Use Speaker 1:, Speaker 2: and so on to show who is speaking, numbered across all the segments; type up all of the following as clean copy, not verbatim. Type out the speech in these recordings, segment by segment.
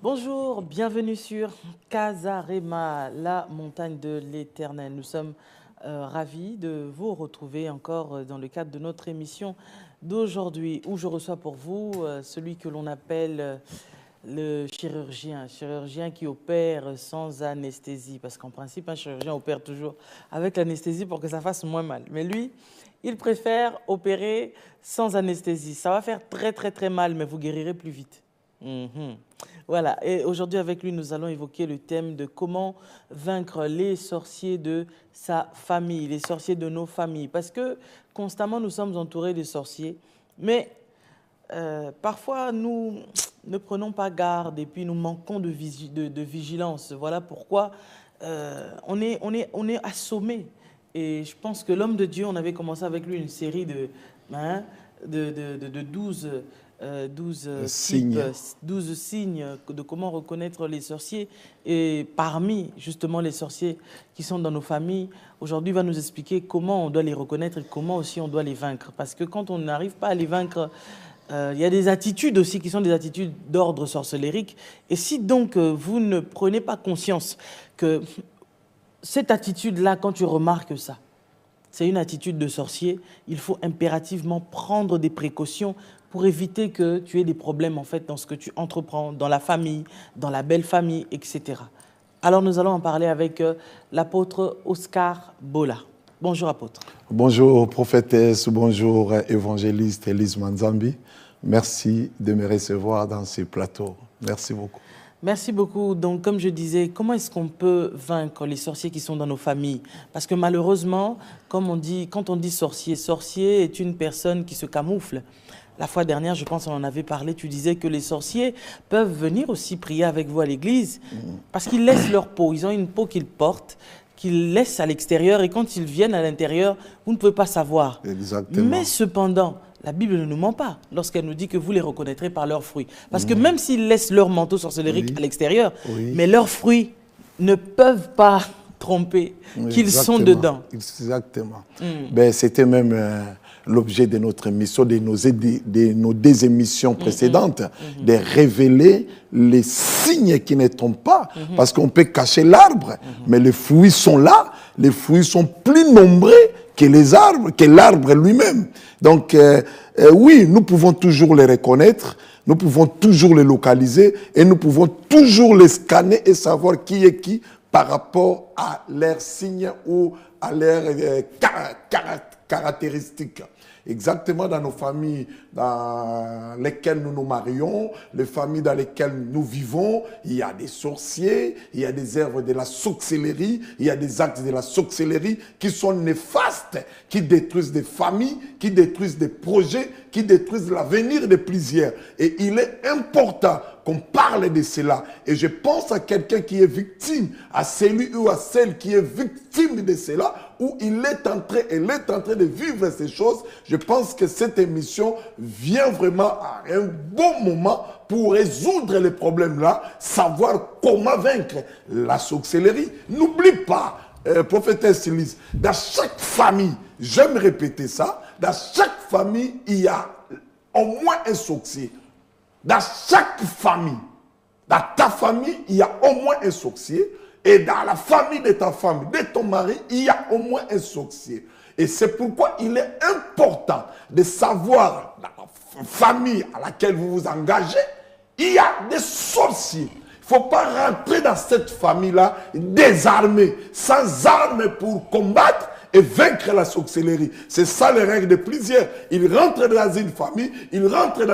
Speaker 1: Bonjour, bienvenue sur Casarema, la montagne de l'Éternel. Nous sommes ravis de vous retrouver encore dans le cadre de notre émission d'aujourd'hui où je reçois pour vous celui que l'on appelle le chirurgien qui opère sans anesthésie. Parce qu'en principe, un chirurgien opère toujours avec l'anesthésie pour que ça fasse moins mal. Mais lui, il préfère opérer sans anesthésie. Ça va faire très mal, mais vous guérirez plus vite. Voilà, et aujourd'hui avec lui, nous allons évoquer le thème de comment vaincre les sorciers de sa famille, les sorciers de nos familles. Parce que constamment, nous sommes entourés de sorciers, mais parfois, nous ne prenons pas garde et puis nous manquons de vigilance. Voilà pourquoi on est assommé. Et je pense que l'homme de Dieu, on avait commencé avec lui une série de 12
Speaker 2: signes.
Speaker 1: 12 signes de comment reconnaître les sorciers. Et parmi justement les sorciers qui sont dans nos familles, aujourd'hui il va nous expliquer comment on doit les reconnaître et comment aussi on doit les vaincre. Parce que quand on n'arrive pas à les vaincre, il y a des attitudes aussi qui sont des attitudes d'ordre sorcellérique. Et si donc vous ne prenez pas conscience que cette attitude-là, quand tu remarques ça, c'est une attitude de sorcier, il faut impérativement prendre des précautions pour éviter que tu aies des problèmes en fait dans ce que tu entreprends, dans la famille, dans la belle famille, etc. Alors nous allons en parler avec l'apôtre Oscar Bola. Bonjour apôtre.
Speaker 2: Bonjour prophétesse, bonjour évangéliste Elise Manzambi. Merci de me recevoir dans ce plateau. Merci beaucoup.
Speaker 1: Merci beaucoup. Donc, comme je disais, comment est-ce qu'on peut vaincre les sorciers qui sont dans nos familles? Parce que malheureusement, comme on dit, quand on dit sorcier, sorcier est une personne qui se camoufle. La fois dernière, je pense qu'on en avait parlé, tu disais que les sorciers peuvent venir aussi prier avec vous à l'église parce qu'ils laissent leur peau. Ils ont une peau qu'ils portent, qu'ils laissent à l'extérieur et quand ils viennent à l'intérieur, vous ne pouvez pas savoir.
Speaker 2: Exactement.
Speaker 1: Mais cependant, la Bible ne nous ment pas lorsqu'elle nous dit que vous les reconnaîtrez par leurs fruits. Parce que même s'ils laissent leur manteau sorcellérique à l'extérieur, mais leurs fruits ne peuvent pas tromper qu'ils sont dedans.
Speaker 2: Exactement. Ben, c'était même l'objet de notre émission, de nos deux émissions précédentes, de révéler les signes qui ne trompent pas. Parce qu'on peut cacher l'arbre, mais les fruits sont là. Les fruits sont plus nombreux que les arbres, que l'arbre lui-même. Donc, oui, nous pouvons toujours les reconnaître, nous pouvons toujours les localiser et nous pouvons toujours les scanner et savoir qui est qui par rapport à leurs signes ou à leurs caractéristiques. Exactement dans nos familles dans lesquelles nous nous marions, les familles dans lesquelles nous vivons, il y a des sorciers, il y a des œuvres de la sorcellerie, il y a des actes de la sorcellerie qui sont néfastes, qui détruisent des familles, qui détruisent des projets, qui détruisent l'avenir de plusieurs. Et il est important qu'on parle de cela. Et je pense à quelqu'un qui est victime, à celui ou à celle qui est victime de cela, où elle est en train de vivre ces choses. Je pense que cette émission vient vraiment à un bon moment pour résoudre les problèmes-là, savoir comment vaincre la sorcellerie. N'oublie pas, prophétesse Elise, dans chaque famille, j'aime répéter ça, dans chaque famille, il y a au moins un sorcier. Dans chaque famille, dans ta famille, il y a au moins un sorcier. Et dans la famille de ta femme, de ton mari, il y a au moins un sorcier. Et c'est pourquoi il est important de savoir, dans la famille à laquelle vous vous engagez, il y a des sorciers. Il ne faut pas rentrer dans cette famille-là désarmé, sans armes pour combattre et vaincre la sorcellerie. C'est ça les règles de plusieurs. Ils rentrent dans une famille, ils rentrent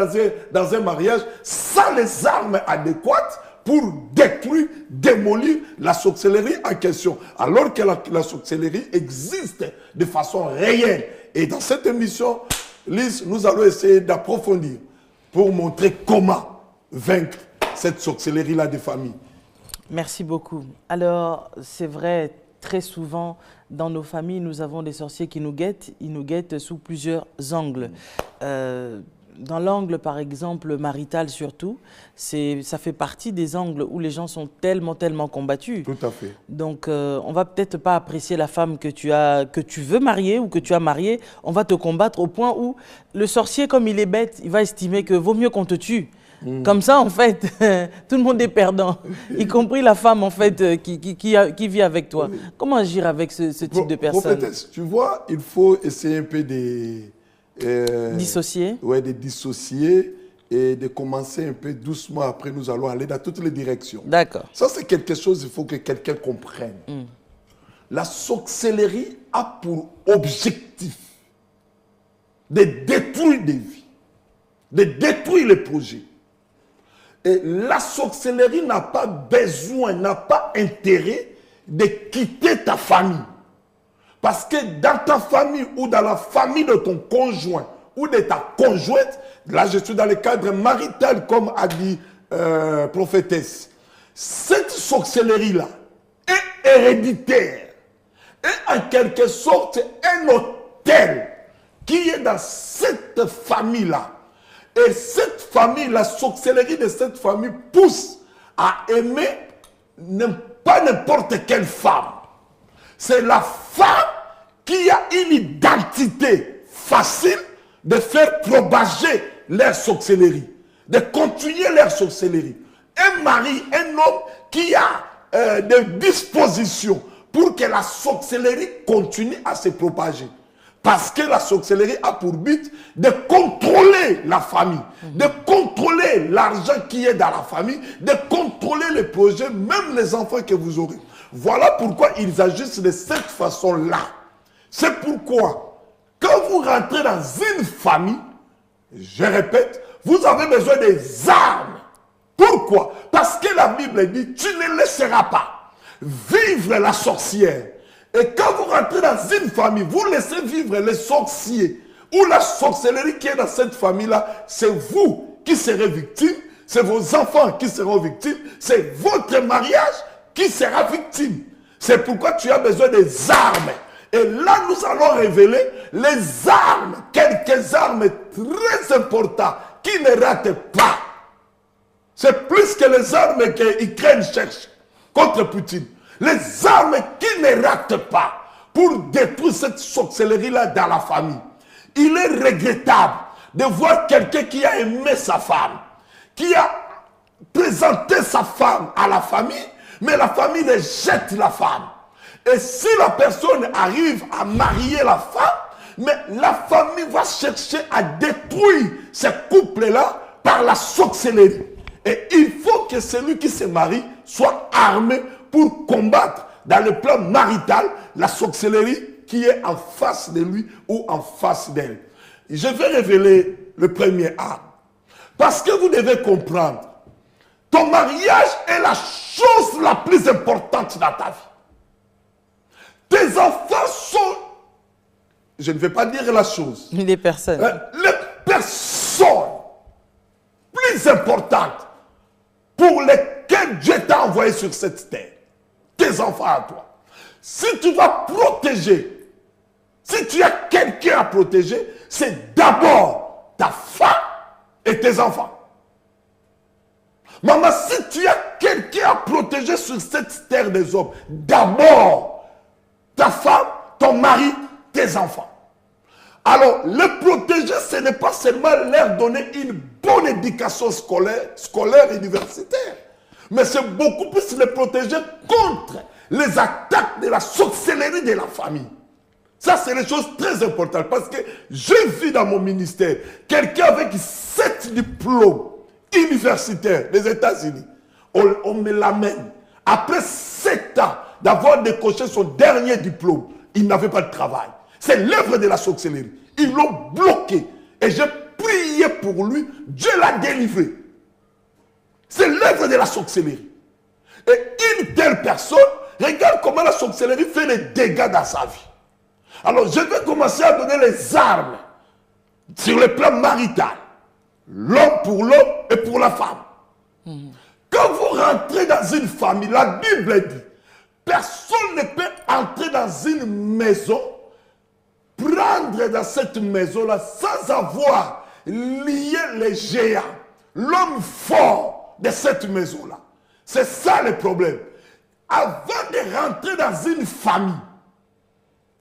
Speaker 2: dans un mariage sans les armes adéquates pour détruire, démolir la sorcellerie en question. Alors que la sorcellerie existe de façon réelle. Et dans cette émission, Lise, nous allons essayer d'approfondir pour montrer comment vaincre cette sorcellerie-là des familles.
Speaker 1: Merci beaucoup. Alors, c'est vrai, très souvent, dans nos familles, nous avons des sorciers qui nous guettent. Ils nous guettent sous plusieurs angles. Dans l'angle, par exemple, marital surtout, ça fait partie des angles où les gens sont tellement combattus.
Speaker 2: Tout à fait.
Speaker 1: Donc, on va peut-être pas apprécier la femme que tu veux marier ou que tu as mariée. On va te combattre au point où le sorcier, comme il est bête, il va estimer que vaut mieux qu'on te tue. Comme ça, en fait, tout le monde est perdant, y compris la femme, en fait, qui vit avec toi. Oui. Comment agir avec ce type de personne?
Speaker 2: Prophétesse, tu vois, il faut essayer un peu de...
Speaker 1: dissocier.
Speaker 2: Oui, de dissocier et de commencer un peu doucement. Après, nous allons aller dans toutes les directions.
Speaker 1: D'accord.
Speaker 2: Ça, c'est quelque chose, il faut que quelqu'un comprenne. La sorcellerie a pour objectif de détruire des vies, de détruire les projets. Et la sorcellerie n'a pas besoin, n'a pas intérêt de quitter ta famille. Parce que dans ta famille ou dans la famille de ton conjoint ou de ta conjointe, là je suis dans le cadre marital comme a dit prophétesse, cette sorcellerie-là est héréditaire, est en quelque sorte un hôtel qui est dans cette famille-là. Et cette famille, la sorcellerie de cette famille pousse à aimer pas n'importe quelle femme. C'est la femme qui a une identité facile de faire propager leur sorcellerie, de continuer leur sorcellerie. Un mari, un homme qui a des dispositions pour que la sorcellerie continue à se propager. Parce que la sorcellerie a pour but de contrôler la famille, de contrôler l'argent qui est dans la famille, de contrôler les projets, même les enfants que vous aurez. Voilà pourquoi ils agissent de cette façon-là. C'est pourquoi, quand vous rentrez dans une famille, je répète, vous avez besoin des armes. Pourquoi? Parce que la Bible dit, tu ne laisseras pas vivre la sorcière. Et quand vous rentrez dans une famille, vous laissez vivre les sorciers ou la sorcellerie qui est dans cette famille-là, c'est vous qui serez victime, c'est vos enfants qui seront victimes, c'est votre mariage qui sera victime. C'est pourquoi tu as besoin des armes. Et là, nous allons révéler les armes, quelques armes très importantes qui ne ratent pas. C'est plus que les armes que l'Ukraine cherche contre Poutine. Les armes qui ne ratent pas pour détruire cette sorcellerie-là dans la famille. Il est regrettable de voir quelqu'un qui a aimé sa femme, qui a présenté sa femme à la famille, mais la famille rejette la femme. Et si la personne arrive à marier la femme, mais la famille va chercher à détruire ce couple-là par la sorcellerie. Et il faut que celui qui se marie soit armé pour combattre dans le plan marital la sorcellerie qui est en face de lui ou en face d'elle. Je vais révéler le premier arme. Parce que vous devez comprendre, ton mariage est la chose la plus importante dans ta vie. Tes enfants sont, je ne vais pas dire la chose,
Speaker 1: les personnes
Speaker 2: plus importantes pour lesquelles Dieu t'a envoyé sur cette terre. Tes enfants à toi. Si tu vas protéger, si tu as quelqu'un à protéger, c'est d'abord ta femme et tes enfants. Maman, si tu as quelqu'un à protéger sur cette terre des hommes, d'abord ta femme, ton mari, tes enfants. Alors, les protéger, ce n'est pas seulement leur donner une bonne éducation scolaire universitaire, mais c'est beaucoup plus les protéger contre les attaques de la sorcellerie de la famille. Ça, c'est des choses très importantes parce que j'ai vu dans mon ministère quelqu'un avec 7 diplômes universitaires des États-Unis. On me l'amène. Après 7 ans d'avoir décroché son dernier diplôme, il n'avait pas de travail. C'est l'œuvre de la sorcellerie. Ils l'ont bloqué. Et j'ai prié pour lui. Dieu l'a délivré. C'est l'œuvre de la sorcellerie. Et une telle personne, regarde comment la sorcellerie fait des dégâts dans sa vie. Alors je vais commencer à donner les armes sur le plan marital. L'homme pour l'homme et pour la femme. Quand vous rentrez dans une famille, la Bible dit, personne ne peut entrer dans une maison, prendre dans cette maison-là sans avoir lié les géants, l'homme fort de cette maison-là. C'est ça le problème. Avant de rentrer dans une famille,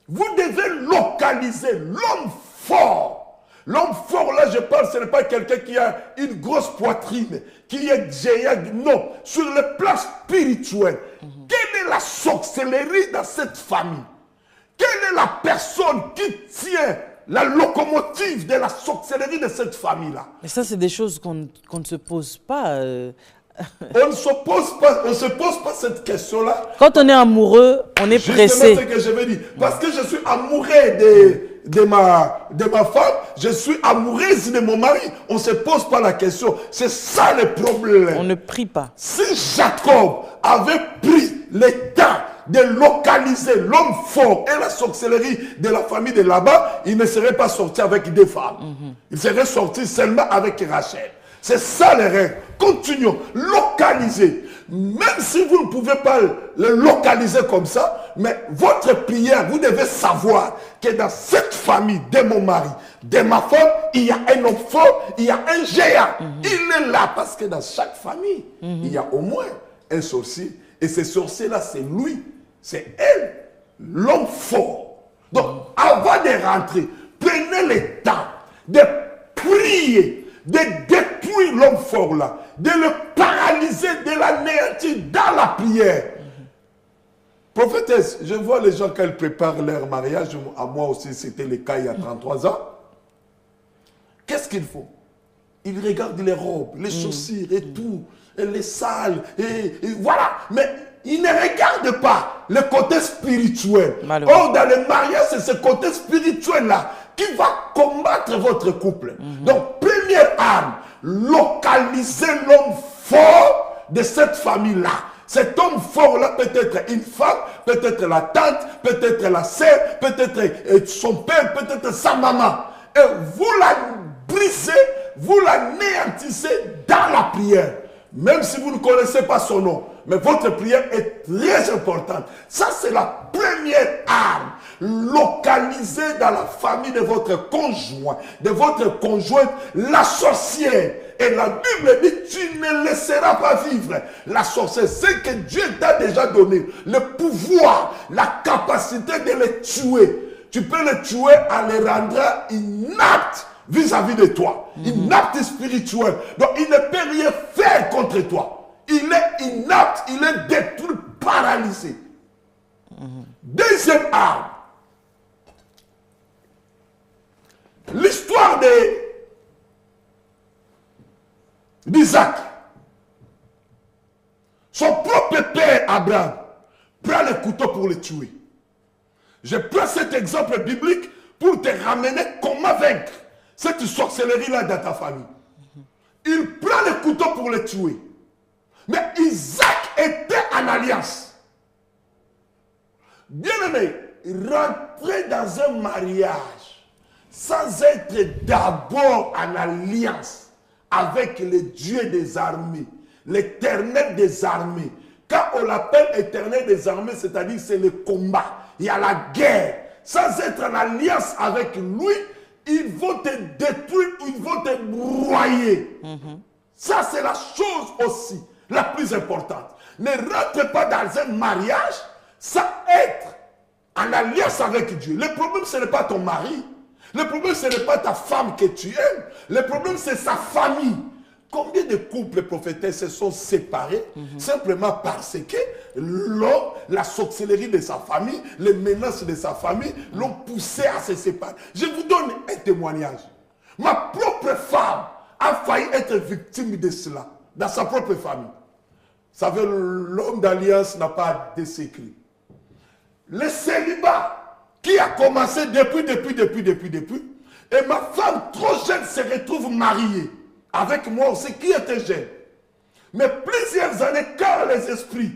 Speaker 2: vous devez localiser l'homme fort, L'homme fort, là, je parle, ce n'est pas quelqu'un qui a une grosse poitrine, qui est géant. Non, sur le plan spirituel, quelle est la sorcellerie dans cette famille? Quelle est la personne qui tient la locomotive de la sorcellerie de cette famille-là?
Speaker 1: Mais ça, c'est des choses qu'on ne se pose pas.
Speaker 2: On ne se pose pas cette question-là.
Speaker 1: Quand on est amoureux, on est pressé.
Speaker 2: Justement, ce que je veux dire. Parce que je suis amoureux de ma femme, je suis amoureuse de mon mari. On ne se pose pas la question. C'est ça le problème.
Speaker 1: On ne prie pas.
Speaker 2: Si Jacob avait pris le temps de localiser l'homme fort et la sorcellerie de la famille de Laban, il ne serait pas sorti avec deux femmes. Il serait sorti seulement avec Rachel. C'est ça les règles. Continuons. Localiser. Même si vous ne pouvez pas le localiser comme ça, mais votre prière, vous devez savoir que dans cette famille de mon mari, de ma femme, il y a un homme fort, il y a un géant. Il est là parce que dans chaque famille, il y a au moins un sorcier. Et ce sorcier-là, c'est lui, c'est elle, l'homme fort. Donc, avant de rentrer, prenez le temps de prier, de détruire l'homme fort là, de le paralyser, de l'anéantir dans la prière. Prophétesse, je vois les gens quand ils préparent leur mariage, à moi aussi c'était le cas il y a 33 ans. Qu'est-ce qu'il faut? Ils regardent les robes, les chaussures et tout, et les salles, et voilà. Mais ils ne regardent pas le côté spirituel. Or, dans le mariage, c'est ce côté spirituel-là qui va combattre votre couple. Donc, première arme, localiser l'homme fort de cette famille-là. Cet homme fort-là peut être une femme, peut-être la tante, peut-être la sœur, peut-être son père, peut-être sa maman. Et vous la brisez, vous la néantissez dans la prière. Même si vous ne connaissez pas son nom. Mais votre prière est très importante. Ça, c'est la première arme. Localisée dans la famille de votre conjoint, de votre conjointe, la sorcière. Et la Bible dit, tu ne laisseras pas vivre la sorcière. C'est que Dieu t'a déjà donné le pouvoir, la capacité de le tuer. Tu peux le tuer en le rendant inapte vis-à-vis de toi. Inapte spirituel. Donc, il ne peut rien faire contre toi. Il est inapte, il est détruit, paralysé. Deuxième arme. L'histoire d'Isaac. Son propre père Abraham prend le couteau pour le tuer. Je prends cet exemple biblique pour te ramener comment vaincre cette sorcellerie-là dans ta famille. Il prend le couteau pour le tuer. Mais Isaac était en alliance. Bien aimé, rentrer dans un mariage sans être d'abord en alliance avec le Dieu des armées, l'Éternel des armées. Quand on l'appelle Éternel des armées, c'est-à-dire c'est le combat, il y a la guerre. Sans être en alliance avec lui, ils vont te détruire, ils vont te broyer. Ça, c'est la chose aussi la plus importante. Ne rentre pas dans un mariage sans être en alliance avec Dieu. Le problème, ce n'est pas ton mari. Le problème, ce n'est pas ta femme que tu aimes. Le problème, c'est sa famille. Combien de couples prophétesses se sont séparés simplement parce que l'homme, la sorcellerie de sa famille, les menaces de sa famille l'ont poussé à se séparer. Je vous donne un témoignage. Ma propre femme a failli être victime de cela dans sa propre famille. Vous savez, l'homme d'alliance n'a pas de secret. Le célibat qui a commencé depuis. Et ma femme trop jeune se retrouve mariée. Avec moi aussi, qui était jeune. Mais plusieurs années, quand les esprits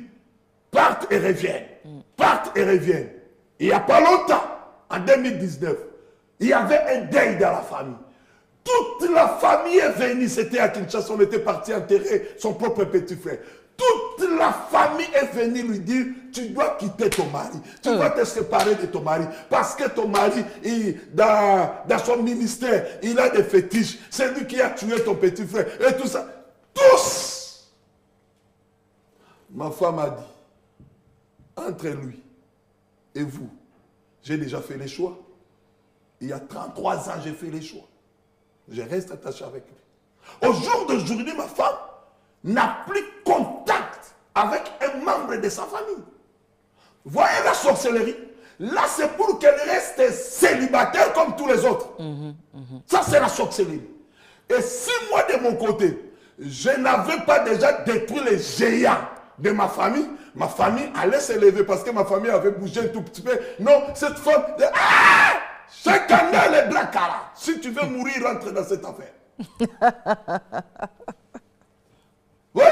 Speaker 2: partent et reviennent, il n'y a pas longtemps, en 2019, il y avait un deuil dans la famille. Toute la famille est venue, c'était à Kinshasa, on était parti enterrer son propre petit frère. Toute la famille est venue lui dire, tu dois quitter ton mari, tu dois te séparer de ton mari, parce que ton mari, dans son ministère, il a des fétiches, c'est lui qui a tué ton petit frère, et tout ça. Tous! Ma femme a dit, entre lui et vous, j'ai déjà fait les choix. Il y a 33 ans, j'ai fait les choix. Je reste attaché avec lui. Au jour d'aujourd'hui, ma femme n'a plus contact avec un membre de sa famille. Voyez la sorcellerie? Là, c'est pour qu'elle reste célibataire comme tous les autres. Ça, c'est la sorcellerie. Et si moi, de mon côté, je n'avais pas déjà détruit les géants de ma famille allait s'élever parce que ma famille avait bougé un tout petit peu. Non, cette femme... Ah! Chaque année, les bracara. Si tu veux mourir, rentre dans cette affaire. Oui.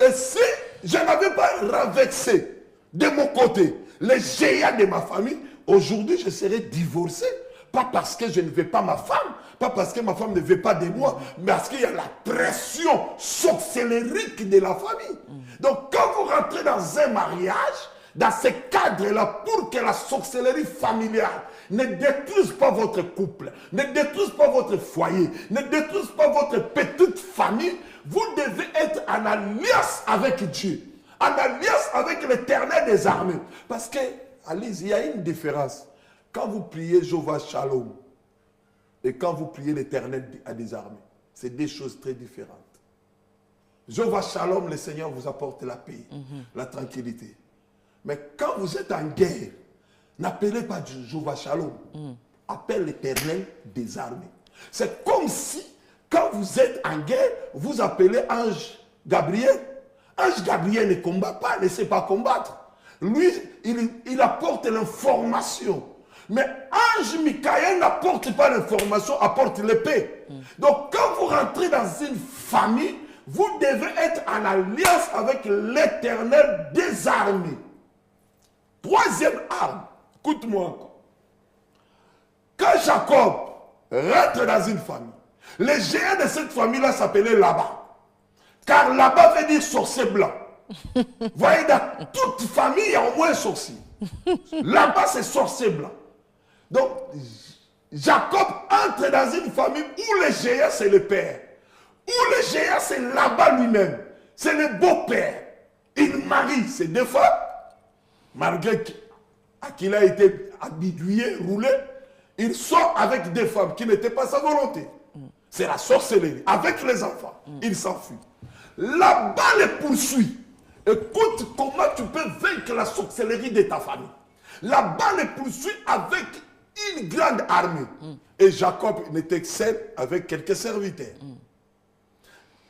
Speaker 2: Et si je n'avais pas renversé de mon côté les géants de ma famille, aujourd'hui, je serais divorcé. Pas parce que je ne veux pas ma femme, pas parce que ma femme ne veut pas de moi, mais parce qu'il y a la pression sorcellérique de la famille. Donc, quand vous rentrez dans un mariage, dans ce cadre-là, pour que la sorcellerie familiale ne détruise pas votre couple, ne détruise pas votre foyer, ne détruise pas votre petite famille, vous devez être en alliance avec Dieu, en alliance avec l'Éternel des armées. Parce que, Alice, il y a une différence. Quand vous priez Jéhovah Shalom et quand vous priez l'Éternel des armées, c'est deux choses très différentes. Jéhovah Shalom, le Seigneur vous apporte la paix, la tranquillité. Mais quand vous êtes en guerre, n'appelez pas Jéhovah Shalom. Appelle l'Éternel des armées. C'est comme si, quand vous êtes en guerre, vous appelez Ange Gabriel. Ange Gabriel ne combat pas, ne sait pas combattre. Lui, il apporte l'information. Mais Ange Michael n'apporte pas l'information, apporte l'épée. Donc, quand vous rentrez dans une famille, vous devez être en alliance avec l'Éternel des armées. Troisième arme, écoute-moi encore. Quand Jacob rentre dans une famille, les géants de cette famille-là s'appelaient Laban. Car Laban veut dire sorcier blanc. Voyez, dans toute famille, il y a au moins un sorcier. Laban, c'est sorcier blanc. Donc, Jacob entre dans une famille où les géants, c'est le père. Où les géants, c'est Laban lui-même. C'est le beau-père. Il marie ses deux femmes. Malgré qu'il a été habitué, roulé, il sort avec des femmes qui n'étaient pas sa volonté. C'est la sorcellerie. Avec les enfants, il s'enfuit. Là-bas, les poursuit. Écoute comment tu peux vaincre la sorcellerie de ta famille. Là-bas, les poursuit avec une grande armée. Et Jacob n'était seul avec quelques serviteurs.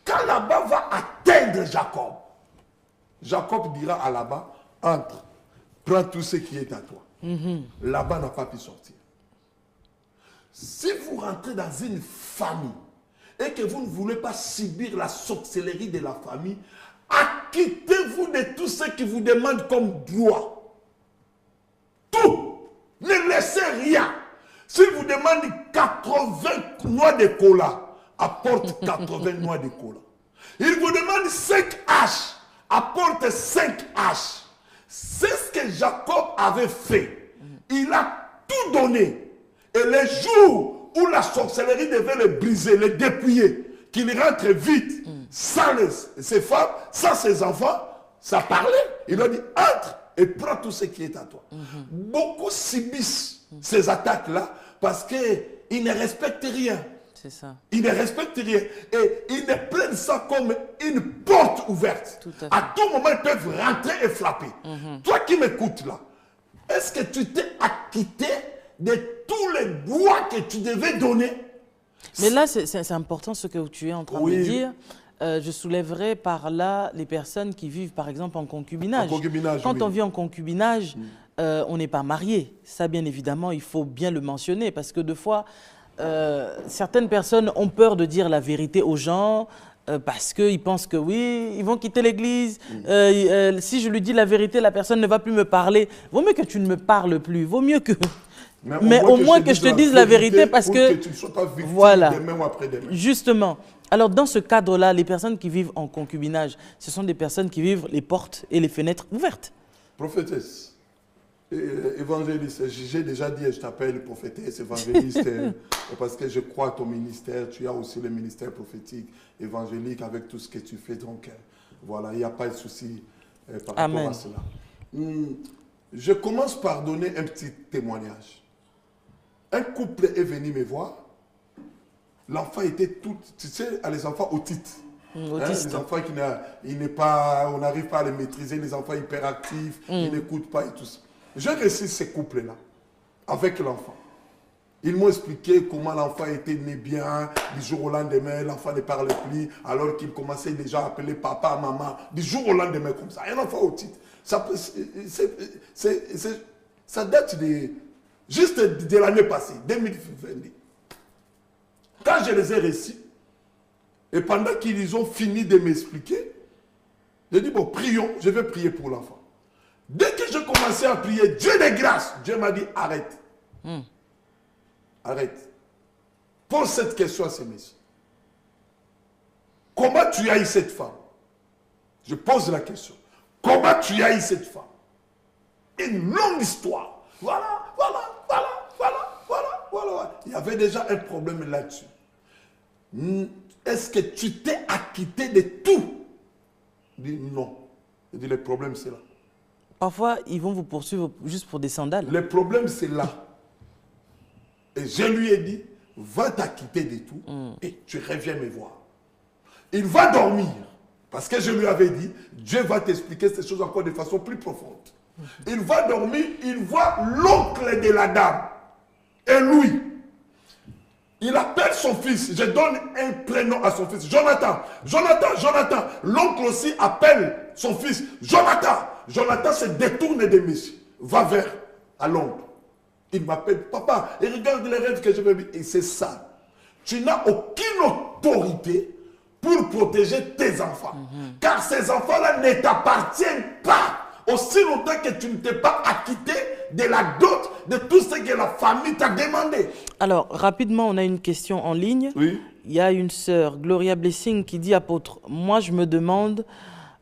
Speaker 2: Quand Laban va atteindre Jacob, Jacob dira à Laban, entre. Prends tout ce qui est à toi. Laban n'a pas pu sortir. Si vous rentrez dans une famille et que vous ne voulez pas subir la sorcellerie de la famille, acquittez-vous de tout ce qui vous demande comme droit. Tout. Ne laissez rien. S'il vous demande 80 noix de cola, apporte 80 noix de cola. Il vous demande 5 haches, apporte 5 haches. C'est ce que Jacob avait fait. Il a tout donné. Et les jours où la sorcellerie devait le briser, le dépouiller, qu'il rentre vite, sans ses femmes, sans ses enfants, ça parlait. Il a dit, entre et prends tout ce qui est à toi. Beaucoup subissent ces attaques-là parce qu'ils ne respectent rien.
Speaker 1: C'est ça.
Speaker 2: Ils ne respectent rien. Et ils ne prennent ça comme une porte ouverte. À tout moment, ils peuvent rentrer et frapper. Toi qui m'écoutes là, est-ce que tu t'es acquitté de tous les droits que tu devais donner?
Speaker 1: Mais là, c'est important ce que tu es en train de dire. Je soulèverai par là les personnes qui vivent, par exemple, en concubinage. Quand on vit en concubinage, on n'est pas marié. Ça, bien évidemment, il faut bien le mentionner parce que deux fois, certaines personnes ont peur de dire la vérité aux gens parce qu'ils pensent que oui, ils vont quitter l'église. Si je lui dis la vérité, la personne ne va plus me parler. Vaut mieux que tu ne me parles plus. Vaut mieux que... Mais au moins que je te dise la vérité parce que
Speaker 2: tu ne sois pas victime
Speaker 1: voilà,
Speaker 2: demain ou après-demain.
Speaker 1: Justement. Alors, dans ce cadre-là, les personnes qui vivent en concubinage, ce sont des personnes qui vivent les portes et les fenêtres ouvertes.
Speaker 2: Prophétesse, évangéliste, j'ai déjà dit, je t'appelle prophétesse, évangéliste, parce que je crois à ton ministère. Tu as aussi le ministère prophétique, évangélique, avec tout ce que tu fais. Donc, voilà, il n'y a pas de souci par rapport à cela. Je commence par donner un petit témoignage. Un couple est venu me voir. l'enfant était tout, tu sais, les enfants autites.
Speaker 1: Autiste.
Speaker 2: Les enfants on n'arrive pas à les maîtriser, les enfants hyperactifs, ils n'écoutent pas et tout ça. J'ai réussi ces couples-là avec l'enfant. Ils m'ont expliqué comment l'enfant était né bien, du jour au lendemain, l'enfant ne parlait plus, alors qu'il commençait déjà à appeler papa, maman, du jour au lendemain comme ça. Un enfant autiste. Ça date juste de l'année passée, 2020. Quand je les ai réussis, et pendant qu'ils ont fini de m'expliquer, j'ai dit, bon, prions, je vais prier pour l'enfant. Dès que je commençais à prier, Dieu de grâce, Dieu m'a dit, arrête. Arrête. Pose cette question à ces messieurs. Comment tu as eu cette femme? Je pose la question. Comment tu as eu cette femme? Une longue histoire. Voilà. Il y avait déjà un problème là-dessus. Est-ce que tu t'es acquitté de tout? Je dis non. Je dis le problème c'est là.
Speaker 1: Parfois, ils vont vous poursuivre juste pour des sandales.
Speaker 2: Le problème c'est là. Et je lui ai dit, va t'acquitter de tout et tu reviens me voir. Il va dormir. Parce que je lui avais dit, Dieu va t'expliquer ces choses encore de façon plus profonde. Il va dormir, il voit l'oncle de la dame. Et lui, il appelle son fils. Je donne un prénom à son fils. Jonathan. L'oncle aussi appelle son fils. Jonathan se détourne de monsieur. Va vers à l'oncle. Il m'appelle papa. Et regarde les rêves que je vais vivre. Et c'est ça. Tu n'as aucune autorité pour protéger tes enfants. Car ces enfants-là ne t'appartiennent pas. Aussi longtemps que tu ne t'es pas acquitté de la dot, de tout ce que la famille t'a demandé.
Speaker 1: Alors, rapidement, on a une question en ligne.
Speaker 2: Oui.
Speaker 1: Il y a une sœur, Gloria Blessing, qui dit, apôtre, moi je me demande,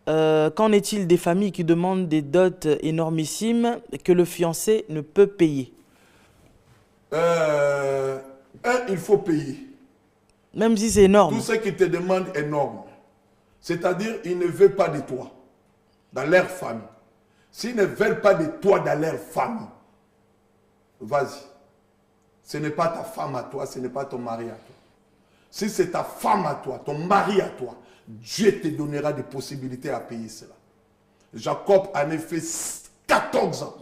Speaker 1: qu'en est-il des familles qui demandent des dots énormissimes que le fiancé ne peut payer?
Speaker 2: Il faut payer.
Speaker 1: Même si c'est énorme.
Speaker 2: Tout ce qu'ils te demandent est énorme. C'est-à-dire, ils ne veulent pas de toi dans leur famille. S'ils ne veulent pas de toi dans leur famille, vas-y. Ce n'est pas ta femme à toi, ce n'est pas ton mari à toi. Si c'est ta femme à toi, ton mari à toi, Dieu te donnera des possibilités à payer cela. Jacob en a fait 14 ans.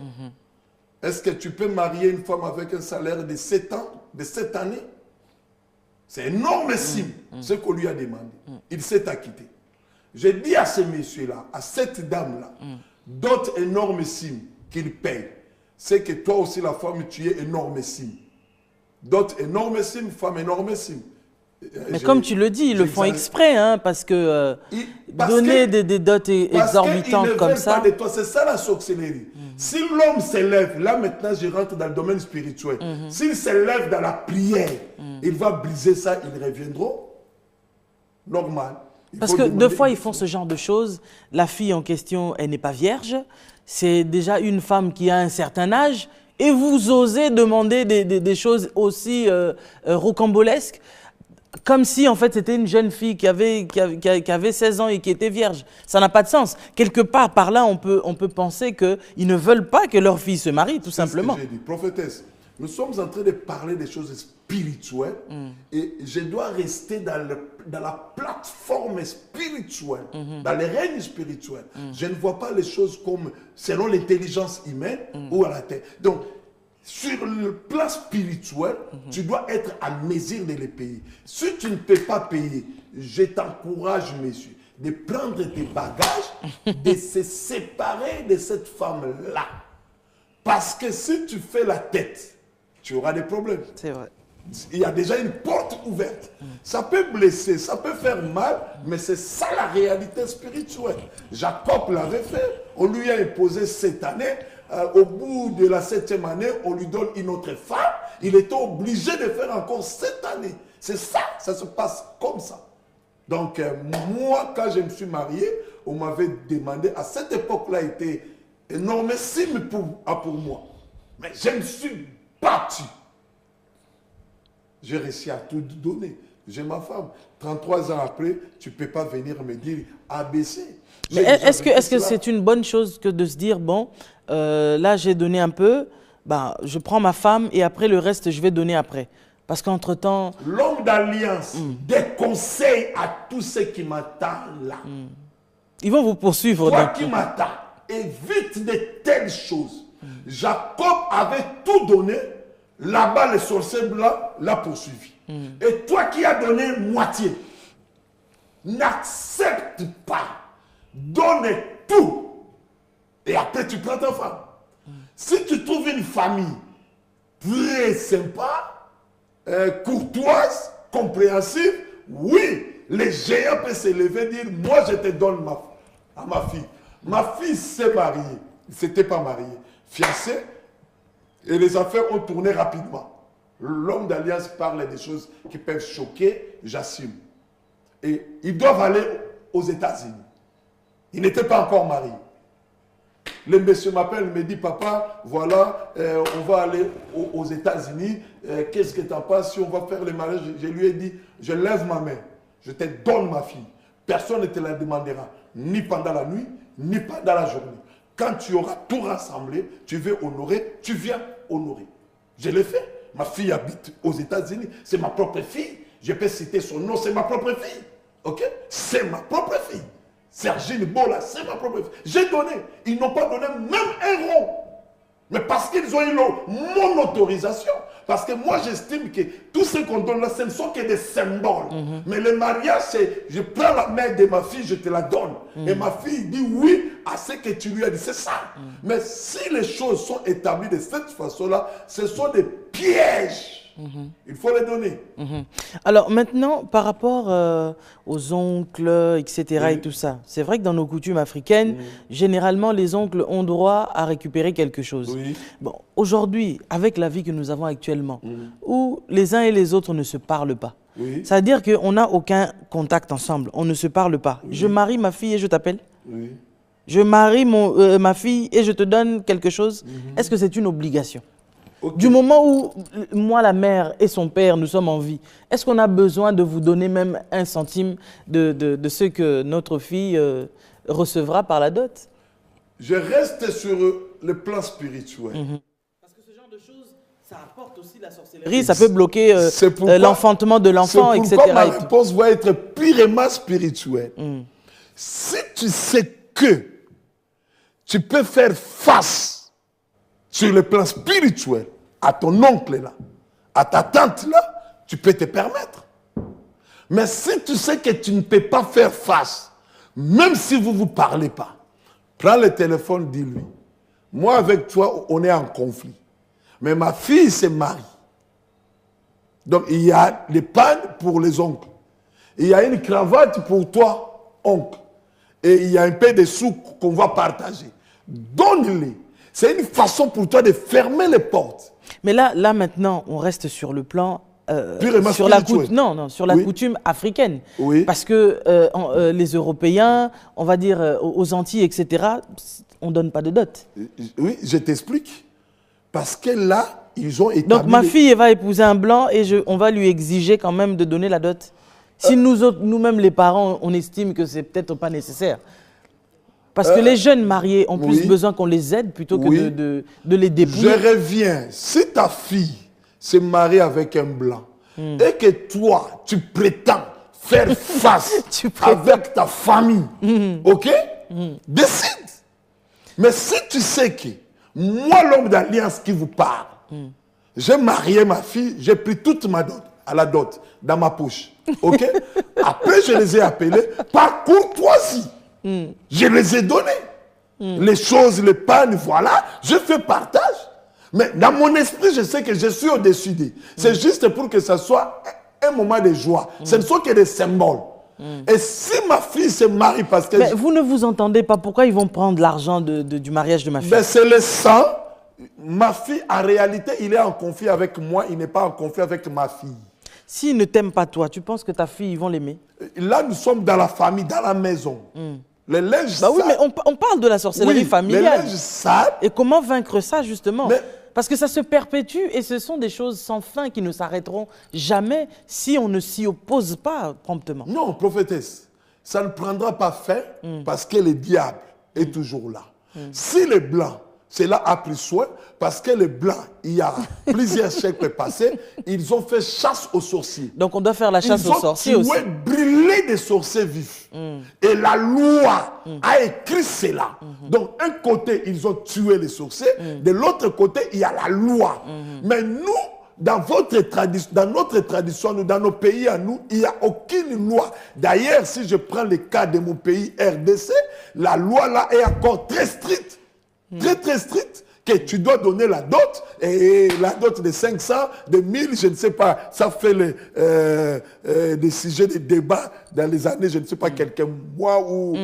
Speaker 2: Est-ce que tu peux marier une femme avec un salaire de 7 ans, de 7 années? C'est énormissime ce qu'on lui a demandé. Il s'est acquitté. J'ai dit à ces messieurs-là, à cette dame-là, d'autres énormissimes qu'il paye. C'est que toi aussi, la femme, tu es énormissime. D'autres énormissimes, femme énormissime.
Speaker 1: Mais comme tu le dis, ils le font exprès, hein, parce que donner des dots exorbitantes comme ça.
Speaker 2: C'est ça la sorcellerie. Si l'homme s'élève, là maintenant je rentre dans le domaine spirituel. S'il s'élève dans la prière, il va briser ça, ils reviendront. Normal.
Speaker 1: Parce que deux fois ils font ce genre de choses. La fille en question, elle n'est pas vierge. C'est déjà une femme qui a un certain âge. Et vous osez demander des choses aussi rocambolesques. Comme si, en fait, c'était une jeune fille qui avait 16 ans et qui était vierge. Ça n'a pas de sens. Quelque part, par là, on peut penser qu'ils ne veulent pas que leur fille se marie, tout simplement.
Speaker 2: C'est ce que j'ai dit. Prophétesse, nous sommes en train de parler des choses spirituelles et je dois rester dans la plateforme spirituelle, dans le règne spirituel. Je ne vois pas les choses comme selon l'intelligence humaine ou à la terre. Donc, sur le plan spirituel, tu dois être à mesure de les payer. Si tu ne peux pas payer, je t'encourage, monsieur, de prendre tes bagages, de se séparer de cette femme-là. Parce que si tu fais la tête, tu auras des problèmes.
Speaker 1: C'est vrai.
Speaker 2: Il y a déjà une porte ouverte. Ça peut blesser, ça peut faire mal, mais c'est ça la réalité spirituelle. Jacob l'avait fait. On lui a imposé 7 années. Au bout de la 7e année, on lui donne une autre femme. Il était obligé de faire encore 7 années. C'est ça, ça se passe comme ça. Donc, moi, quand je me suis marié, on m'avait demandé, à cette époque-là, était énormissime pour moi. Mais je me suis battu. J'ai réussi à tout donner. J'ai ma femme. 33 ans après, tu ne peux pas venir me dire ABC.
Speaker 1: Mais est-ce que c'est une bonne chose que de se dire, bon, là j'ai donné un peu, ben, je prends ma femme et après le reste je vais donner après. Parce qu'entre-temps...
Speaker 2: L'homme d'alliance, des conseils à tous ceux qui m'attendent là.
Speaker 1: Ils vont vous poursuivre.
Speaker 2: Toi qui m'attends, évite de telles choses. Jacob avait tout donné, là-bas le sorcier blanc l'a poursuivi. Et toi qui as donné moitié, n'accepte pas, donne tout. Et après tu prends ta femme. Si tu trouves une famille très sympa, courtoise, compréhensive, oui, les géants peuvent s'élever et dire, moi je te donne à ma fille. Ma fille s'est mariée, il ne s'était pas marié, fiancé, et les affaires ont tourné rapidement. L'homme d'alliance parle des choses qui peuvent choquer, j'assume. Et ils doivent aller aux États-Unis. Il n'était pas encore marié. Le monsieur m'appelle, me dit, papa, voilà, on va aller aux États-Unis. Qu'est-ce que tu en penses si on va faire le mariage? Je lui ai dit, je lève ma main, je te donne ma fille. Personne ne te la demandera, ni pendant la nuit, ni pendant la journée. Quand tu auras tout rassemblé, tu veux honorer, tu viens honorer. Je l'ai fait. Ma fille habite aux États-Unis, c'est ma propre fille. Je peux citer son nom, c'est ma propre fille. Ok? C'est ma propre fille. Sergine Bola, c'est ma propre fille. J'ai donné. Ils n'ont pas donné même un rond. Mais parce qu'ils ont eu mon autorisation. Parce que moi, j'estime que tout ce qu'on donne là, ce ne sont que des symboles. Mais le mariage, c'est je prends la main de ma fille, je te la donne. Et ma fille dit oui à ce que tu lui as dit. C'est ça. Mais si les choses sont établies de cette façon-là, ce sont des pièges. Il faut les donner.
Speaker 1: Alors maintenant, par rapport aux oncles, etc. et tout ça, c'est vrai que dans nos coutumes africaines, généralement, les oncles ont droit à récupérer quelque chose. Bon, aujourd'hui, avec la vie que nous avons actuellement, où les uns et les autres ne se parlent pas, c'est-à-dire qu'on n'a aucun contact ensemble, on ne se parle pas. Je marie ma fille et je t'appelle. Je marie ma fille et je te donne quelque chose. Est-ce que c'est une obligation? Du moment où moi, la mère et son père, nous sommes en vie, est-ce qu'on a besoin de vous donner même un centime de ce que notre fille recevra par la dot?
Speaker 2: Je reste sur le plan spirituel.
Speaker 1: Parce que ce genre de choses, ça apporte aussi la sorcellerie, ça peut bloquer l'enfantement de l'enfant, etc.
Speaker 2: C'est pourquoi ma réponse va être purement spirituelle. Si tu sais que tu peux faire face sur le plan spirituel à ton oncle là, à ta tante là, tu peux te permettre. Mais si tu sais que tu ne peux pas faire face, même si vous ne vous parlez pas, prends le téléphone, dis-lui, moi avec toi, on est en conflit. Mais ma fille se marie. Donc il y a des pannes pour les oncles. Il y a une cravate pour toi, oncle. Et il y a un peu de sous qu'on va partager. Donne-les. C'est une façon pour toi de fermer les portes.
Speaker 1: Mais là maintenant, on reste sur le plan
Speaker 2: sur la
Speaker 1: coutume africaine. Parce que les Européens, on va dire aux Antilles, etc., on ne donne pas de dot.
Speaker 2: Oui, je t'explique. Parce que là, ils ont établi...
Speaker 1: Donc ma fille elle va épouser un blanc et on va lui exiger quand même de donner la dot. Si nous-mêmes les parents, on estime que c'est peut-être pas nécessaire. Parce que les jeunes mariés ont plus besoin qu'on les aide plutôt que de les dépouiller.
Speaker 2: Je reviens. Si ta fille se marie avec un blanc et que toi, tu prétends faire face avec ta famille, ok? Décide. Mais si tu sais que moi, l'homme d'alliance qui vous parle, j'ai marié ma fille, j'ai pris toute ma dot, à la dot, dans ma poche. Ok? Après, je les ai appelés par courtoisie. Je les ai donnés. Les choses, les pannes, voilà. Je fais partage. Mais dans mon esprit, je sais que je suis au-dessus d'eux. C'est juste pour que ce soit un moment de joie. Ce ne sont que des symboles. Et si ma fille se marie parce que...
Speaker 1: Mais vous ne vous entendez pas. Pourquoi ils vont prendre l'argent du mariage de ma fille?
Speaker 2: C'est le sang. Ma fille, en réalité, il est en conflit avec moi. Il n'est pas en conflit avec ma fille.
Speaker 1: S'ils ne t'aiment pas toi, tu penses que ta fille, ils vont l'aimer?
Speaker 2: Là, nous sommes dans la famille, dans la maison. Les linges
Speaker 1: oui, mais on parle de la sorcellerie familiale.
Speaker 2: Les linges sales.
Speaker 1: Et comment vaincre ça, justement? Parce que ça se perpétue et ce sont des choses sans fin qui ne s'arrêteront jamais si on ne s'y oppose pas promptement.
Speaker 2: Non, prophétesse, ça ne prendra pas fin parce que le diable est toujours là. Si les Blancs cela a pris soin parce que les Blancs, il y a plusieurs siècles passés, ils ont fait chasse aux sorciers.
Speaker 1: Donc on doit faire la chasse aux sorciers aussi.
Speaker 2: Ils ont brûlé des sorciers vifs. Et la loi a écrit cela. Donc un côté, ils ont tué les sorciers. De l'autre côté, il y a la loi. Mais nous, dans notre tradition, dans nos pays à nous, il n'y a aucune loi. D'ailleurs, si je prends le cas de mon pays RDC, la loi là est encore très stricte. Très stricte, que tu dois donner la dot, et la dot de 500, de 1000, je ne sais pas, ça fait des sujets de débat dans les années, je ne sais pas, quelques mois ou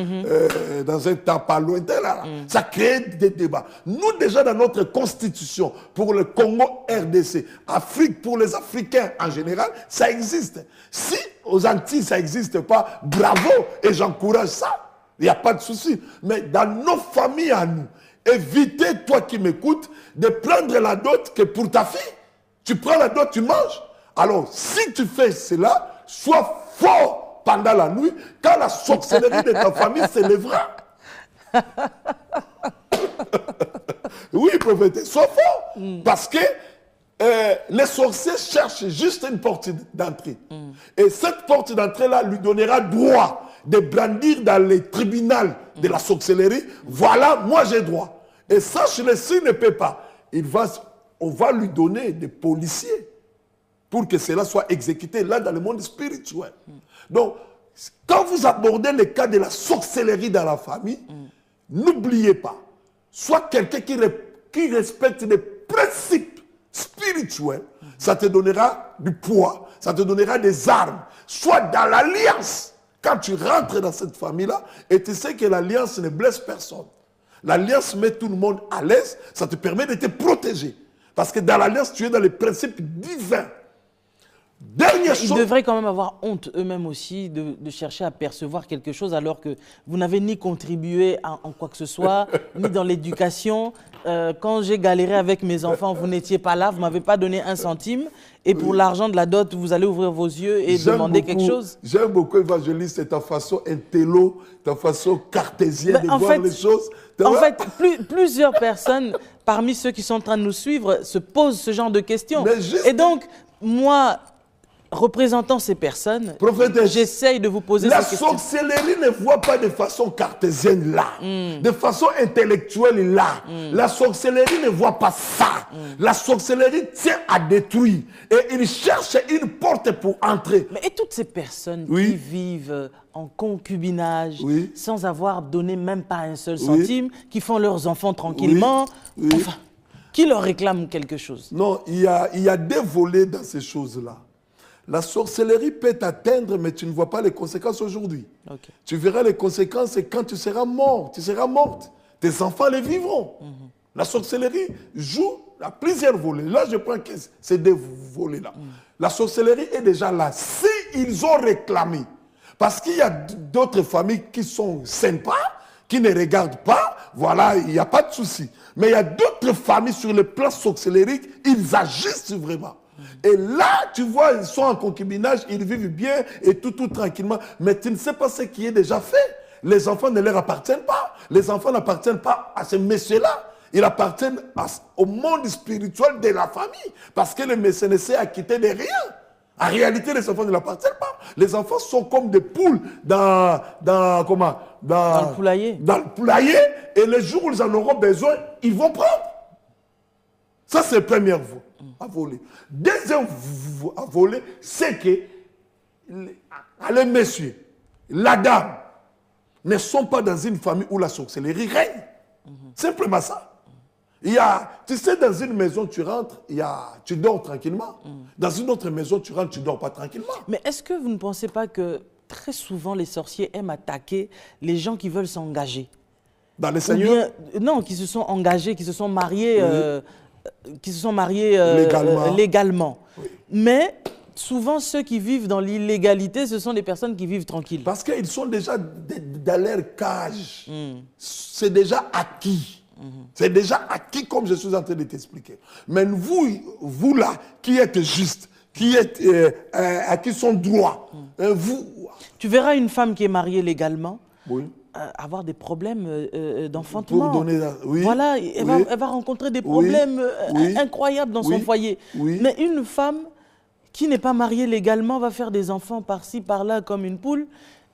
Speaker 2: dans un temps pas lointain, là, ça crée des débats. Nous, déjà, dans notre constitution, pour le Congo RDC, Afrique, pour les Africains en général, ça existe. Si aux Antilles, ça n'existe pas, bravo, et j'encourage ça, il n'y a pas de souci. Mais dans nos familles à nous, évitez, toi qui m'écoutes, de prendre la dot que pour ta fille. Tu prends la dot, tu manges. Alors, si tu fais cela, sois fort pendant la nuit, quand la sorcellerie de ta famille s'élèvera. Oui, prophète, sois fort. Parce que les sorciers cherchent juste une porte d'entrée. Et cette porte d'entrée-là lui donnera droit de brandir dans les tribunaux de la sorcellerie. Voilà, moi j'ai droit. Et sache-le, s'il ne peut pas, on va lui donner des policiers pour que cela soit exécuté là dans le monde spirituel. Donc, quand vous abordez le cas de la sorcellerie dans la famille, n'oubliez pas, soit quelqu'un qui respecte les principes spirituels, ça te donnera du poids, ça te donnera des armes, soit dans l'alliance. Quand tu rentres dans cette famille-là, et tu sais que l'alliance ne blesse personne. L'alliance met tout le monde à l'aise, ça te permet de te protéger. Parce que dans l'alliance, tu es dans les principes divins. Dernière chose.
Speaker 1: Ils devraient quand même avoir honte eux-mêmes aussi de chercher à percevoir quelque chose alors que vous n'avez ni contribué en quoi que ce soit, ni dans l'éducation. Quand j'ai galéré avec mes enfants, vous n'étiez pas là, vous ne m'avez pas donné un centime. Et pour l'argent de la dot, vous allez ouvrir vos yeux et demander quelque chose.
Speaker 2: J'aime beaucoup, évangéliste, c'est ta façon intello, ta façon cartésienne de voir les choses.
Speaker 1: En fait, plusieurs personnes parmi ceux qui sont en train de nous suivre se posent ce genre de questions. Et donc, moi, représentant ces personnes, j'essaye de vous poser ces questions.
Speaker 2: La sorcellerie ne voit pas de façon cartésienne là, de façon intellectuelle là. La sorcellerie ne voit pas ça. La sorcellerie tient à détruire. Et il cherche une porte pour entrer.
Speaker 1: Mais et toutes ces personnes qui vivent en concubinage, sans avoir donné même pas un seul centime, qui font leurs enfants tranquillement, enfin, qui leur réclament quelque chose?
Speaker 2: Non, il y a des volets dans ces choses-là. La sorcellerie peut t'atteindre, mais tu ne vois pas les conséquences aujourd'hui. Tu verras les conséquences quand tu seras mort, tu seras morte. Tes enfants les vivront. La sorcellerie joue à plusieurs volets. Là, je prends ces deux volets-là. La sorcellerie est déjà là. Si ils ont réclamé, parce qu'il y a d'autres familles qui sont sympas, qui ne regardent pas, voilà, il n'y a pas de souci. Mais il y a d'autres familles sur le plan sorcellerique, ils agissent vraiment. Et là, tu vois, ils sont en concubinage, ils vivent bien et tout tranquillement. Mais tu ne sais pas ce qui est déjà fait. Les enfants ne leur appartiennent pas. Les enfants n'appartiennent pas à ces messieurs-là. Ils appartiennent au monde spirituel de la famille. Parce que le monsieur ne s'est acquitté de rien. En réalité, les enfants ne l'appartiennent pas. Les enfants sont comme des poules dans
Speaker 1: le poulailler.
Speaker 2: Dans le poulailler. Et le jour où ils en auront besoin, ils vont prendre. Ça, c'est le premier volet. Deuxième volet, c'est que les messieurs, la dame, ne sont pas dans une famille où la sorcellerie règne. Simplement ça. Tu sais, dans une maison, tu rentres, tu dors tranquillement. Dans une autre maison, tu rentres, tu ne dors pas tranquillement.
Speaker 1: Mais est-ce que vous ne pensez pas que très souvent, les sorciers aiment attaquer les gens qui veulent s'engager?
Speaker 2: Dans les seigneurs?
Speaker 1: Non, qui se sont engagés, qui se sont mariés, légalement. Oui. Mais souvent, ceux qui vivent dans l'illégalité, ce sont des personnes qui vivent tranquilles.
Speaker 2: Parce qu'ils sont déjà dans leur cage. C'est déjà acquis. C'est déjà acquis, comme je suis en train de t'expliquer. Mais vous là, qui êtes juste, qui êtes à qui sont droits, vous...
Speaker 1: Tu verras une femme qui est mariée légalement.
Speaker 2: Oui.
Speaker 1: avoir des problèmes d'enfantement.
Speaker 2: Pour donner oui,
Speaker 1: voilà,
Speaker 2: oui,
Speaker 1: elle va rencontrer des problèmes incroyables dans son foyer.
Speaker 2: Oui.
Speaker 1: Mais une femme qui n'est pas mariée légalement va faire des enfants par-ci, par-là, comme une poule.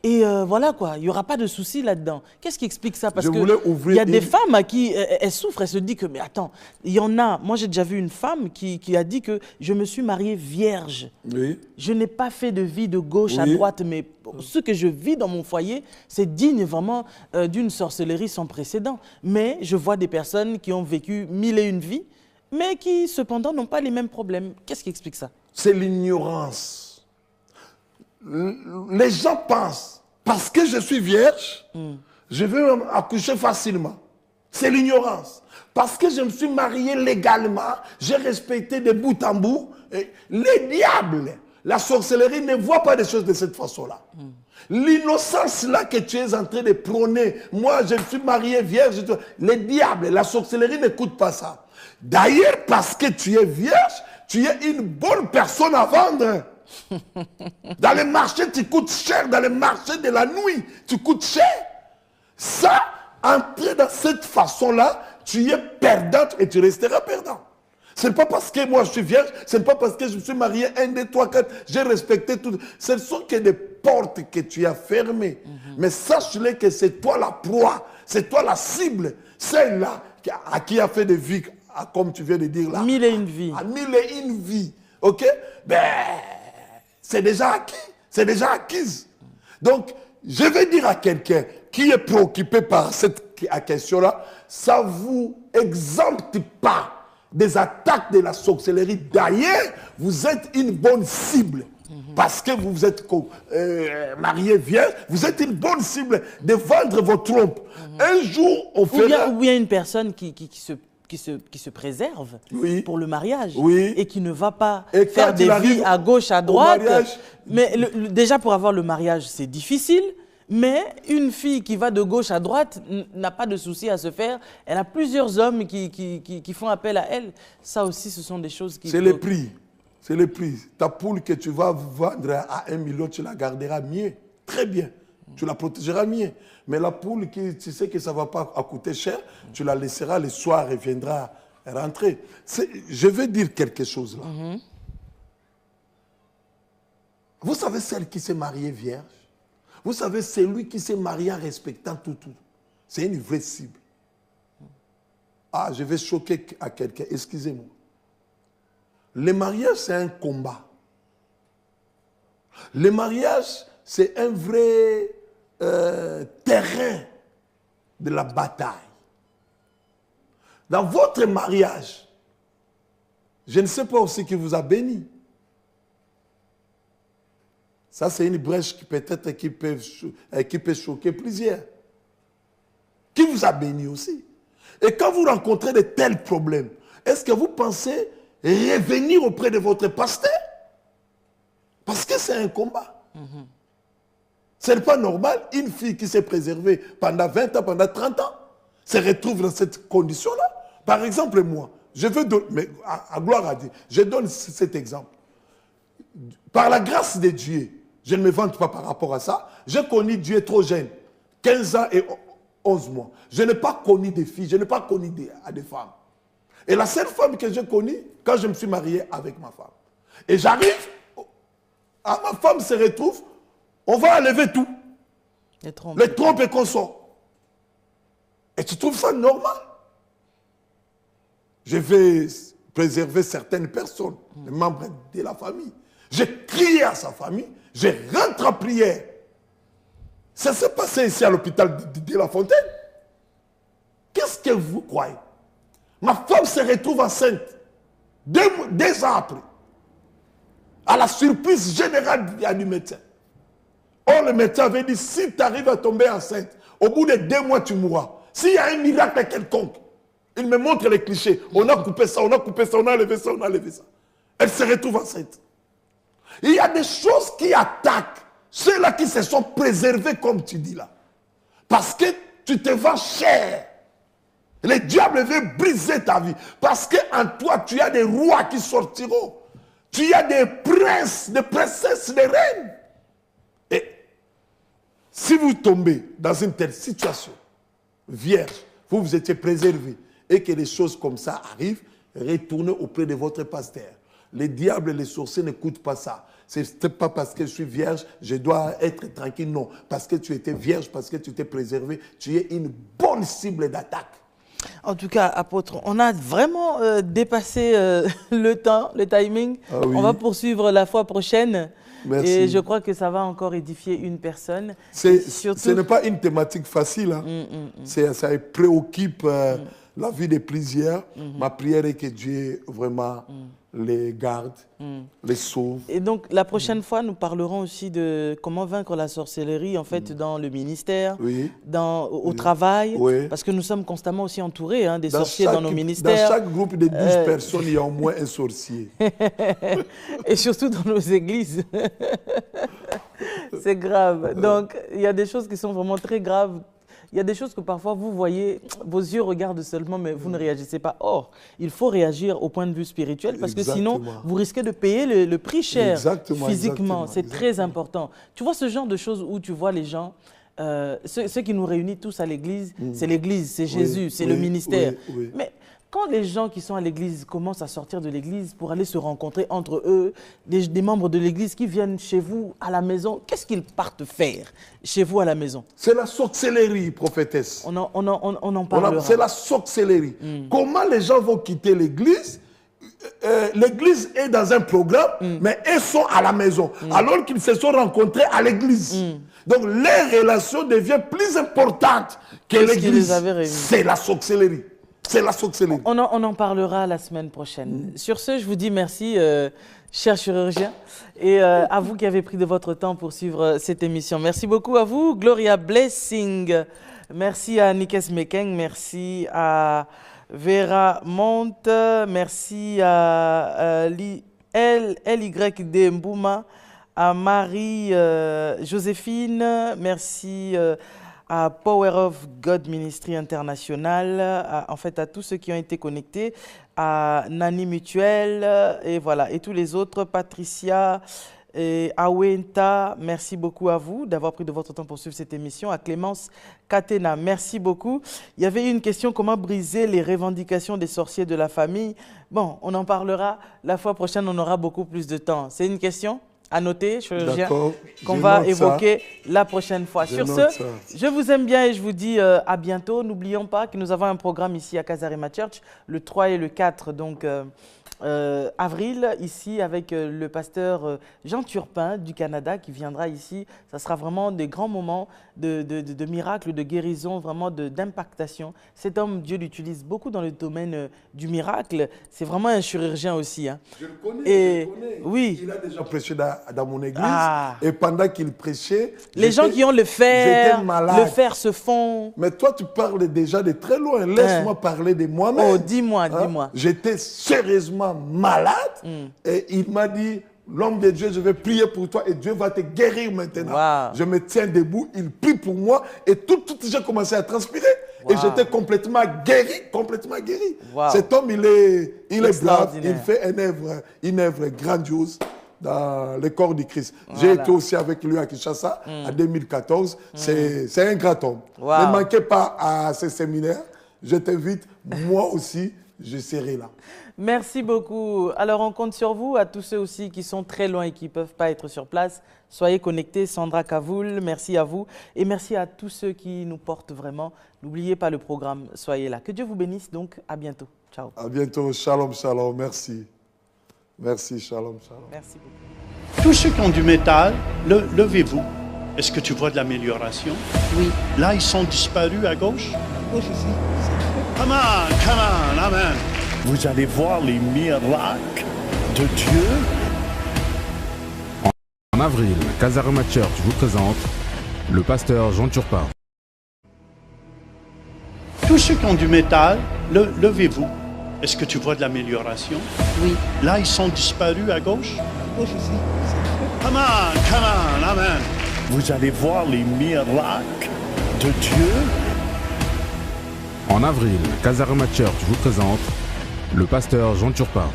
Speaker 1: Et voilà quoi, il n'y aura pas de souci là-dedans. Qu'est-ce qui explique ça? Parce qu'il y a des femmes à qui elles souffrent, elles se disent que, mais attends, il y en a. Moi, j'ai déjà vu une femme qui a dit que je me suis mariée vierge.
Speaker 2: Oui.
Speaker 1: Je n'ai pas fait de vie de gauche à droite, mais ce que je vis dans mon foyer, c'est digne vraiment d'une sorcellerie sans précédent. Mais je vois des personnes qui ont vécu 1001 vies, mais qui cependant n'ont pas les mêmes problèmes. Qu'est-ce qui explique ça?
Speaker 2: C'est l'ignorance. Les gens pensent, parce que je suis vierge, je vais accoucher facilement. C'est l'ignorance. Parce que je me suis marié légalement, j'ai respecté de bout en bout. Les diables, la sorcellerie ne voit pas des choses de cette façon-là. L'innocence là que tu es en train de prôner, moi je me suis marié vierge, les diables, la sorcellerie n'écoute pas ça. D'ailleurs, parce que tu es vierge, tu es une bonne personne à vendre. Dans les marchés, tu coûtes cher. Dans les marchés de la nuit, tu coûtes cher. Ça, entrer dans cette façon-là, tu es perdante et tu resteras perdant. Ce n'est pas parce que moi je suis vierge, ce n'est pas parce que je me suis marié 1, 2, 3, 4, j'ai respecté tout. Ce ne sont que des portes que tu as fermées. Mais sache-le que c'est toi la proie, c'est toi la cible. Celle-là à qui a fait des vies, comme tu viens de dire là.
Speaker 1: 1001 vies.
Speaker 2: À 1001 vies. Ok? Ben, c'est déjà acquis, c'est déjà acquise. Donc, je vais dire à quelqu'un qui est préoccupé par cette question-là, ça ne vous exempte pas des attaques de la sorcellerie. D'ailleurs, vous êtes une bonne cible. Parce que vous êtes marié vierge, vous êtes une bonne cible de vendre vos trompes. Un jour, on fera...
Speaker 1: Ou bien une personne qui se préserve pour le mariage et qui ne va pas faire des vies à gauche, à droite. Mais déjà, pour avoir le mariage, c'est difficile. Mais une fille qui va de gauche à droite n'a pas de souci à se faire. Elle a plusieurs hommes qui font appel à elle. Ça aussi, ce sont des choses qui...
Speaker 2: C'est le prix. C'est le prix. Ta poule que tu vas vendre à 1 million, tu la garderas mieux. Très bien. Tu la protégeras mieux. Mais la poule, tu sais que ça ne va pas coûter cher, tu la laisseras le soir, elle viendra rentrer. Je vais dire quelque chose là. Vous savez celle qui s'est mariée vierge? Vous savez celui qui s'est marié en respectant tout. C'est une vraie cible. Ah, je vais choquer à quelqu'un, excusez-moi. Le mariage, c'est un combat. Le mariage, c'est un vrai terrain de la bataille. Dans votre mariage, je ne sais pas aussi qui vous a béni. Ça, c'est une brèche qui peut-être qui peut choquer plusieurs. Qui vous a béni aussi. Et quand vous rencontrez de tels problèmes, est-ce que vous pensez revenir auprès de votre pasteur? Parce que c'est un combat. Ce n'est pas normal, une fille qui s'est préservée pendant 20 ans, pendant 30 ans, se retrouve dans cette condition-là. Par exemple, moi, je veux donner, mais à gloire à Dieu, je donne cet exemple. Par la grâce de Dieu, je ne me vante pas par rapport à ça, j'ai connu Dieu trop jeune, 15 ans et 11 mois. Je n'ai pas connu des filles, je n'ai pas connu des femmes. Et la seule femme que j'ai connue, quand je me suis marié avec ma femme. Et j'arrive, ma femme se retrouve, on va enlever tout. Les trompes et consorts. Et tu trouves ça normal? Je vais préserver certaines personnes, les membres de la famille. J'ai crié à sa famille, je rentre en prière. Ça s'est passé ici à l'hôpital de La Fontaine. Qu'est-ce que vous croyez? Ma femme se retrouve enceinte 2 ans après. À la surprise générale du médecin. Or, le médecin avait dit, si tu arrives à tomber enceinte, au bout de 2 mois, tu mourras. S'il y a un miracle quelconque, il me montre les clichés. On a coupé ça, on a coupé ça, on a enlevé ça, on a enlevé ça. Elle se retrouve enceinte. Il y a des choses qui attaquent ceux-là qui se sont préservés, comme tu dis là. Parce que tu te vends cher. Le diable veut briser ta vie. Parce qu'en toi, tu as des rois qui sortiront. Tu as des princes, des princesses, des reines. Et Si vous tombez dans une telle situation, vierge, vous étiez préservé, et que des choses comme ça arrivent, retournez auprès de votre pasteur. Les diables et les sorciers n'écoutent pas ça. Ce n'est pas parce que je suis vierge, je dois être tranquille. Non, parce que tu étais vierge, parce que tu t'es préservé, tu es une bonne cible d'attaque.
Speaker 1: En tout cas, apôtre, on a vraiment dépassé le temps, le timing.
Speaker 2: Ah oui.
Speaker 1: On va poursuivre la fois prochaine.
Speaker 2: Merci.
Speaker 1: Et je crois que ça va encore édifier une personne.
Speaker 2: Surtout... Ce n'est pas une thématique facile. Hein. Ça préoccupe la vie de plusieurs. Ma prière est que Dieu vraiment les garde, les sauve.
Speaker 1: Et donc, la prochaine fois, nous parlerons aussi de comment vaincre la sorcellerie, en fait, dans le ministère, au travail, parce que nous sommes constamment aussi entourés des sorciers dans nos ministères.
Speaker 2: Dans chaque groupe de 12 personnes, il y a au moins un sorcier.
Speaker 1: Et surtout dans nos églises. C'est grave. Donc, il y a des choses qui sont vraiment très graves. Il y a des choses que parfois vous voyez, vos yeux regardent seulement, mais vous ne réagissez pas. Or, il faut réagir au point de vue spirituel parce que sinon, vous risquez de payer le prix cher physiquement. C'est très important. Tu vois ce genre de choses où tu vois les gens, ce qui nous réunit tous à l'église, c'est Jésus, c'est le ministère. Mais quand les gens qui sont à l'église commencent à sortir de l'église pour aller se rencontrer entre eux, des membres de l'église qui viennent chez vous à la maison, qu'est-ce qu'ils partent faire chez vous à la maison?
Speaker 2: C'est la sorcellerie, prophétesse.
Speaker 1: On en parlera.
Speaker 2: C'est la sorcellerie. Comment les gens vont quitter l'église? L'église est dans un programme, mais ils sont à la maison, alors qu'ils se sont rencontrés à l'église. Donc, les relations deviennent plus importantes que l'église. C'est la sorcellerie. C'est la sorcellerie.
Speaker 1: On en parlera la semaine prochaine. Sur ce, je vous dis merci, chers chirurgiens, et à vous qui avez pris de votre temps pour suivre cette émission. Merci beaucoup à vous, Gloria Blessing. Merci à Nikes Mekeng, merci à Vera Monte, merci à LYD Mbouma, à Marie Joséphine, merci à Power of God Ministry International, en fait à tous ceux qui ont été connectés, à Nani Mutuel et voilà, et tous les autres, Patricia et Awenta, merci beaucoup à vous d'avoir pris de votre temps pour suivre cette émission. À Clémence Katena, merci beaucoup. Il y avait une question, comment briser les revendications des sorciers de la famille? Bon, on en parlera la fois prochaine, on aura beaucoup plus de temps. C'est une question à noter, chirurgien, qu'on va évoquer la prochaine fois. Sur ce, je vous aime bien et je vous dis à bientôt. N'oublions pas que nous avons un programme ici à Casarema Church, le 3 et le 4 donc, avril, ici avec le pasteur Jean Turpin du Canada qui viendra ici. Ça sera vraiment des grands moments de miracles, de guérison, vraiment d'impactation. Cet homme, Dieu l'utilise beaucoup dans le domaine du miracle. C'est vraiment un chirurgien aussi. Hein.
Speaker 2: Je le connais, je le connais.
Speaker 1: Oui.
Speaker 2: Il a déjà prêché dans mon église. Et pendant qu'il prêchait...
Speaker 1: Les gens qui ont le fer se font...
Speaker 2: Mais toi, tu parles déjà de très loin. Laisse-moi parler de moi-même.
Speaker 1: Oh, dis-moi, dis-moi.
Speaker 2: J'étais sérieusement malade et il m'a dit... L'homme de Dieu, je vais prier pour toi et Dieu va te guérir maintenant. Wow. Je me tiens debout, il prie pour moi et tout j'ai commencé à transpirer. Wow. Et j'étais complètement guéri, Wow. Cet homme, il est brave, il fait une œuvre grandiose dans le corps du Christ. Voilà. J'ai été aussi avec lui à Kinshasa en 2014. C'est un grand homme. Wow. Ne manquez pas à ce séminaire. Je t'invite, moi aussi, je serai là.
Speaker 1: Merci beaucoup. Alors, on compte sur vous, à tous ceux aussi qui sont très loin et qui ne peuvent pas être sur place. Soyez connectés. Sandra Kavoul, merci à vous. Et merci à tous ceux qui nous portent vraiment. N'oubliez pas le programme. Soyez là. Que Dieu vous bénisse. Donc, à bientôt. Ciao.
Speaker 2: À bientôt. Shalom, shalom. Merci. Merci, shalom, shalom.
Speaker 1: Merci beaucoup.
Speaker 3: Tous ceux qui ont du métal, levez-vous. Est-ce que tu vois de l'amélioration?
Speaker 4: Oui.
Speaker 3: Là, ils sont disparus à gauche?
Speaker 4: Oui, je sais.
Speaker 3: Come on, amen. Vous allez voir les miracles de Dieu.
Speaker 5: En avril, Casarema Church vous présente le pasteur Jean Turpin.
Speaker 3: Tous ceux qui ont du métal, levez-vous. Est-ce que tu vois de l'amélioration?
Speaker 4: Oui.
Speaker 3: Là, ils sont disparus à gauche?
Speaker 4: Oui, je sais.
Speaker 3: Come on, amen. Vous allez voir les miracles de Dieu.
Speaker 5: En avril, Casarema Church vous présente le pasteur Jean Turpin.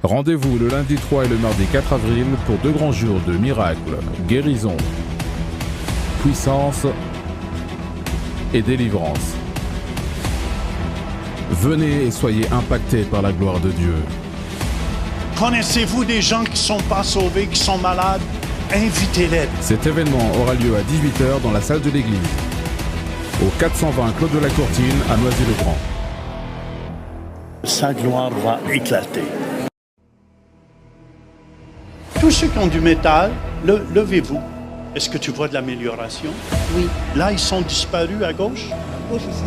Speaker 5: Rendez-vous le lundi 3 et le mardi 4 avril pour 2 grands jours de miracles, guérison, puissance et délivrance. Venez et soyez impactés par la gloire de Dieu.
Speaker 3: Connaissez-vous des gens qui ne sont pas sauvés, qui sont malades? Invitez-les.
Speaker 5: Cet événement aura lieu à 18 h dans la salle de l'église, au 420 Clos de la Courtine à Noisy-le-Grand.
Speaker 3: Sa gloire va éclater. Tous ceux qui ont du métal, levez-vous. Est-ce que tu vois de l'amélioration?
Speaker 4: Oui.
Speaker 3: Là, ils sont disparus à gauche.
Speaker 4: Gauche ici.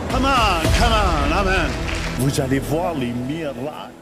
Speaker 3: Come on, amen. Vous allez voir les miracles.